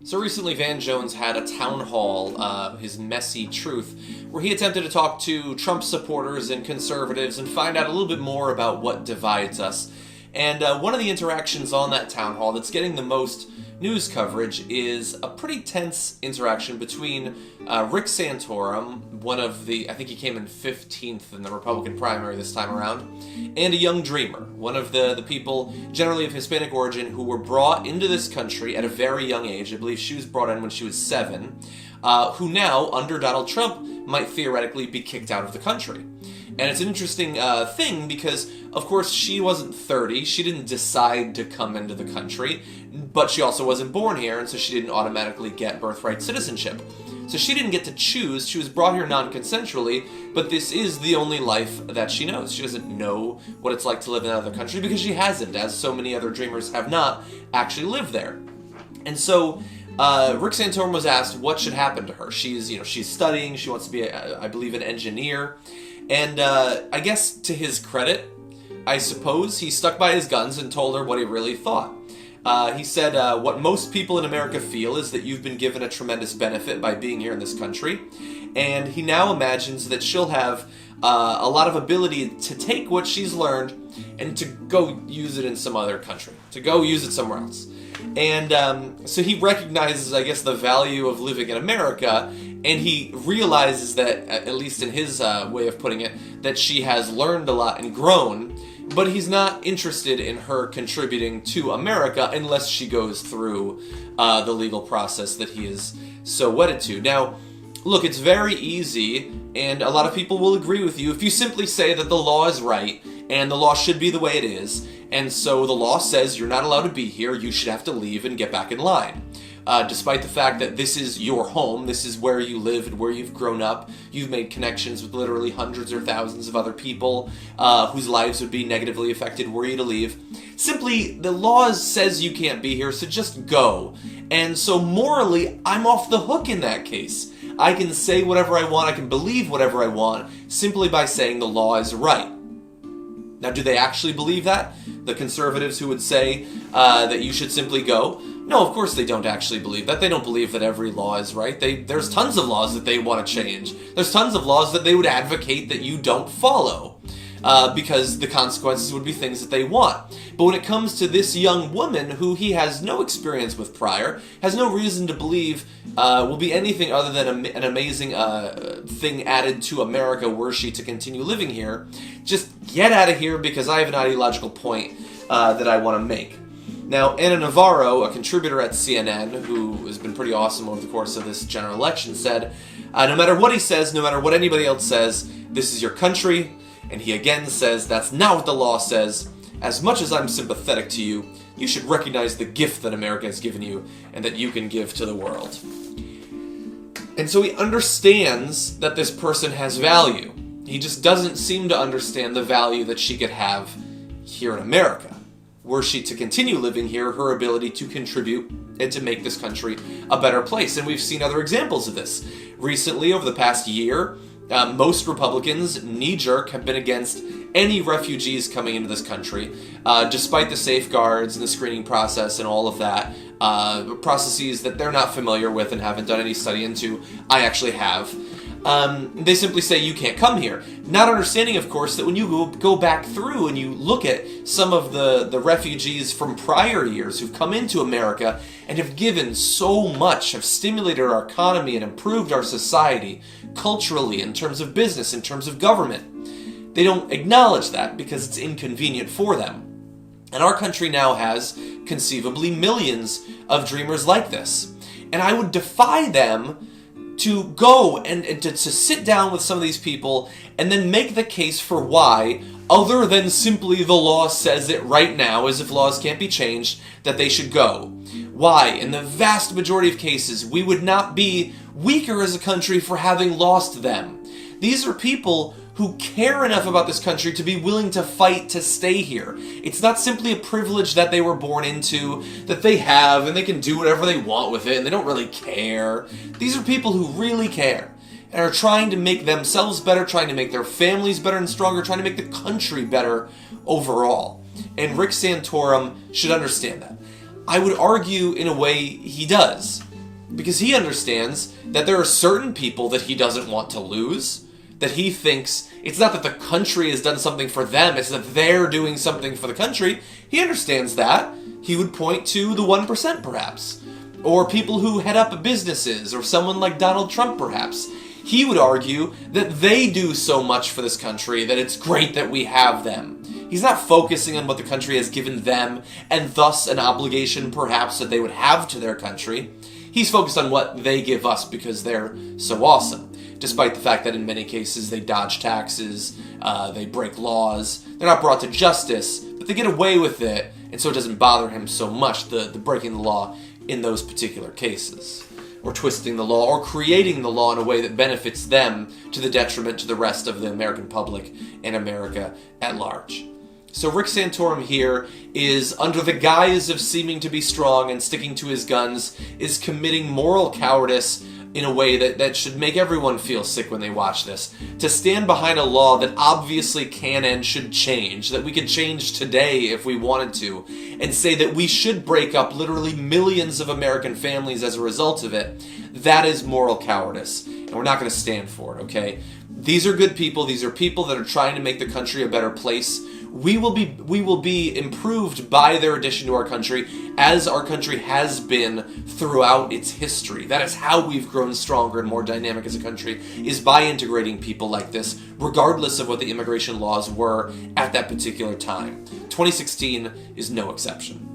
So recently Van Jones had a town hall, his Messy Truth, where he attempted to talk to Trump supporters and conservatives and find out a little bit more about what divides us. And one of the interactions on that town hall that's getting the most news coverage is a pretty tense interaction between Rick Santorum, one of the, I think he came in 15th in the Republican primary this time around, and a young dreamer, one of the people generally of Hispanic origin who were brought into this country at a very young age. I believe she was brought in when she was 7, who now, under Donald Trump, might theoretically be kicked out of the country. And it's an interesting thing because, of course, she wasn't 30. She didn't decide to come into the country, but she also wasn't born here, and so she didn't automatically get birthright citizenship. So she didn't get to choose. She was brought here non-consensually, but this is the only life that she knows. She doesn't know what it's like to live in another country because she hasn't, as so many other dreamers have not, actually lived there. And so Rick Santorum was asked what should happen to her. She's studying. She wants to be, I believe, an engineer. And I guess to his credit, I suppose, he stuck by his guns and told her what he really thought. He said, what most people in America feel is that you've been given a tremendous benefit by being here in this country, and he now imagines that she'll have a lot of ability to take what she's learned and to go use it in some other country, to go use it somewhere else. And so he recognizes, I guess, the value of living in America, and he realizes that, at least in his way of putting it, that she has learned a lot and grown, but he's not interested in her contributing to America unless she goes through the legal process that he is so wedded to. Now, look, it's very easy, and a lot of people will agree with you, if you simply say that the law is right, and the law should be the way it is, and so the law says you're not allowed to be here, you should have to leave and get back in line. Despite the fact that this is your home, this is where you live and where you've grown up, you've made connections with literally hundreds or thousands of other people whose lives would be negatively affected were you to leave. Simply, the law says you can't be here, so just go. And so morally, I'm off the hook in that case. I can say whatever I want, I can believe whatever I want, simply by saying the law is right. Now, do they actually believe that? The conservatives who would say that you should simply go? No, of course they don't actually believe that. They don't believe that every law is right. There's tons of laws that they want to change. There's tons of laws that they would advocate that you don't follow because the consequences would be things that they want. But when it comes to this young woman who he has no experience with prior, has no reason to believe will be anything other than an amazing thing added to America were she to continue living here, just get out of here because I have an ideological point that I want to make. Now, Ana Navarro, a contributor at CNN, who has been pretty awesome over the course of this general election, said, no matter what he says, no matter what anybody else says, this is your country. And he again says, that's not what the law says. As much as I'm sympathetic to you, you should recognize the gift that America has given you and that you can give to the world. And so he understands that this person has value. He just doesn't seem to understand the value that she could have here in America. Were she to continue living here, her ability to contribute and to make this country a better place. And we've seen other examples of this. Recently, over the past year, most Republicans, knee-jerk, have been against any refugees coming into this country, despite the safeguards and the screening process and all of that, processes that they're not familiar with and haven't done any study into. I actually have. They simply say you can't come here. Not understanding, of course, that when you go back through and you look at some of the refugees from prior years who've come into America and have given so much, have stimulated our economy and improved our society culturally, in terms of business, in terms of government, they don't acknowledge that because it's inconvenient for them. And our country now has, conceivably, millions of dreamers like this. And I would defy them to go and to sit down with some of these people and then make the case for why, other than simply the law says it right now, as if laws can't be changed, that they should go. Why, in the vast majority of cases, we would not be weaker as a country for having lost them. These are people who care enough about this country to be willing to fight to stay here. It's not simply a privilege that they were born into, that they have, and they can do whatever they want with it, and they don't really care. These are people who really care, and are trying to make themselves better, trying to make their families better and stronger, trying to make the country better overall. And Rick Santorum should understand that. I would argue, in a way, he does. because he understands that there are certain people that he doesn't want to lose, that he thinks it's not that the country has done something for them, it's that they're doing something for the country. He understands that. He would point to the 1% perhaps, or people who head up businesses, or someone like Donald Trump perhaps. He would argue that they do so much for this country that it's great that we have them. He's not focusing on what the country has given them, and thus an obligation perhaps that they would have to their country. He's focused on what they give us because they're so awesome, despite the fact that in many cases they dodge taxes, they break laws, they're not brought to justice, but they get away with it, and so it doesn't bother him so much, the breaking the law in those particular cases, or twisting the law, or creating the law in a way that benefits them to the detriment to the rest of the American public and America at large. So Rick Santorum here is, under the guise of seeming to be strong and sticking to his guns, is committing moral cowardice in a way that should make everyone feel sick when they watch this. To stand behind a law that obviously can and should change, that we could change today if we wanted to, and say that we should break up literally millions of American families as a result of it, that is moral cowardice. And we're not going to stand for it, okay? These are good people. These are people that are trying to make the country a better place. We will be improved by their addition to our country, as our country has been throughout its history. That is how we've grown stronger and more dynamic as a country, is by integrating people like this, regardless of what the immigration laws were at that particular time. 2016 is no exception.